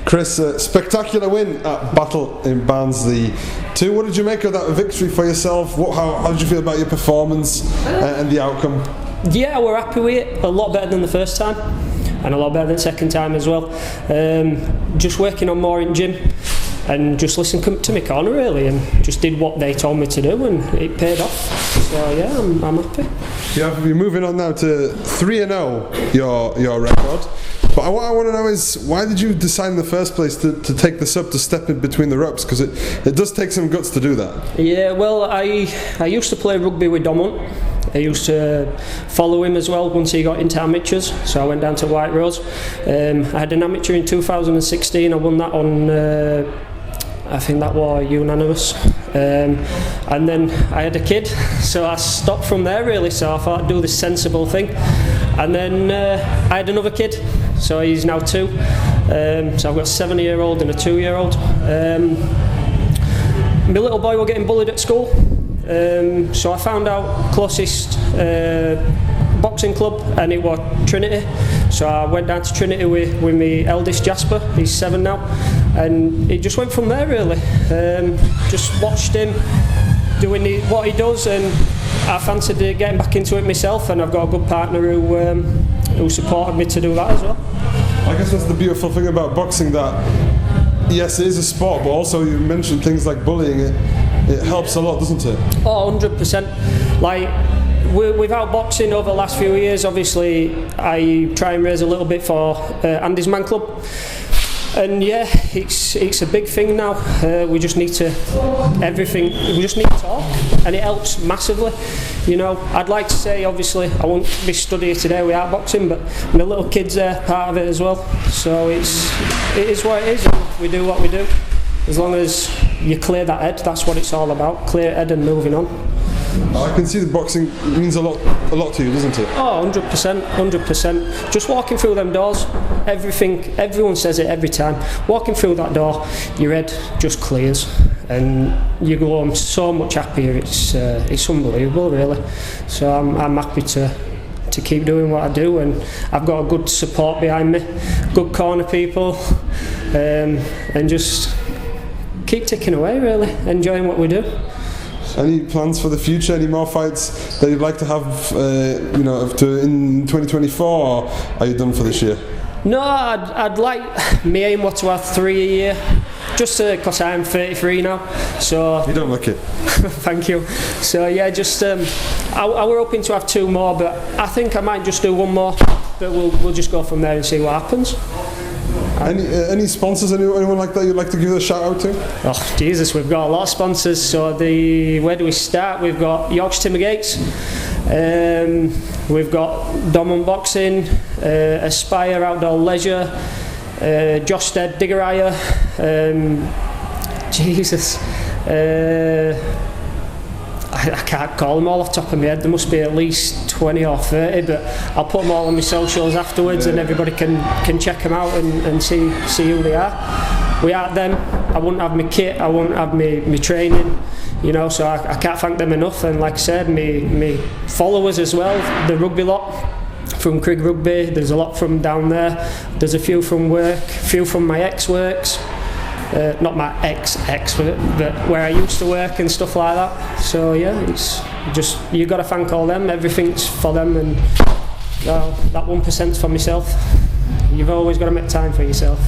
Chris, spectacular win at Battle in Barnsley 2. What did you make of that victory for yourself? How did you feel about your performance and the outcome? Yeah, we're happy with it. A lot better than the first time, and a lot better than the second time as well. Just working on more in gym and just listening to my corner really, and just did what they told me to do, and it paid off. So yeah, I'm happy. Yeah, you're moving on now to 3-0, your record. But what I want to know is, why did you decide in the first place to take this up, to step in between the ropes? Because it does take some guts to do that. Yeah, well, I used to play rugby with Dom Hunt. I used to follow him as well once he got into amateurs, so I went down to White Rose. I had an amateur in 2016, I won that on, I think that was unanimous. And then I had a kid, so I stopped from there really, so I thought I'd do this sensible thing. And then I had another kid, so he's now 2. So I've got a 7-year-old and a 2-year-old. My little boy was getting bullied at school, so I found out closest boxing club, and it was Trinity. So I went down to Trinity with my eldest Jasper. He's 7 now, and it just went from there really. Just watched him doing what he does, and I fancied getting back into it myself, and I've got a good partner who supported me to do that as well. I guess that's the beautiful thing about boxing, that yes, it is a sport, but also you mentioned things like bullying. It helps a lot, doesn't it? Oh, 100%. Like, without boxing over the last few years, obviously I try and raise a little bit for Andy's Man Club, and yeah, it's a big thing now. We just need to we just need to talk, and it helps massively. You know, I'd like to say obviously I won't be stood here today without boxing, but my little kids are part of it as well. So it is what it is, and we do what we do. As long as you clear that head, that's what it's all about. Clear head and moving on. I can see that boxing means a lot to you, doesn't it? Oh, 100%, 100%. Just walking through them doors, everyone says it every time. Walking through that door, your head just clears, and you go home so much happier. It's unbelievable, really. So I'm happy to keep doing what I do, and I've got a good support behind me, good corner people, and just keep ticking away, really, enjoying what we do. Any plans for the future? Any more fights that you'd like to have, in 2024, or are you done for this year? No, I'd like, my aim was to have 3 a year, just because I'm 33 now. So you don't look it. Thank you. So yeah, just I were hoping to have 2 more, but I think I might just do 1 more. But we'll just go from there and see what happens. Any sponsors, anyone like that you'd like to give a shout out to? Oh Jesus, we've got a lot of sponsors. So where do we start? We've got Yorkshire Timber Gates, we've got Dom Unboxing, Aspire Outdoor Leisure, Josh Stead Digger Hire, Jesus, I can't call them all off the top of my head. There must be at least 20 or 30, but I'll put them all on my socials afterwards, and everybody can check them out and see who they are. Without them, I wouldn't have my kit, I wouldn't have my training, you know, so I can't thank them enough. And like I said, me followers as well, the rugby lot from Crigg Rugby, there's a lot from down there, there's a few from work, a few from my ex-works. Not my ex, but where I used to work and stuff like that. So yeah, it's just, you got to thank all them. Everything's for them, and that 1%'s for myself. You've always got to make time for yourself.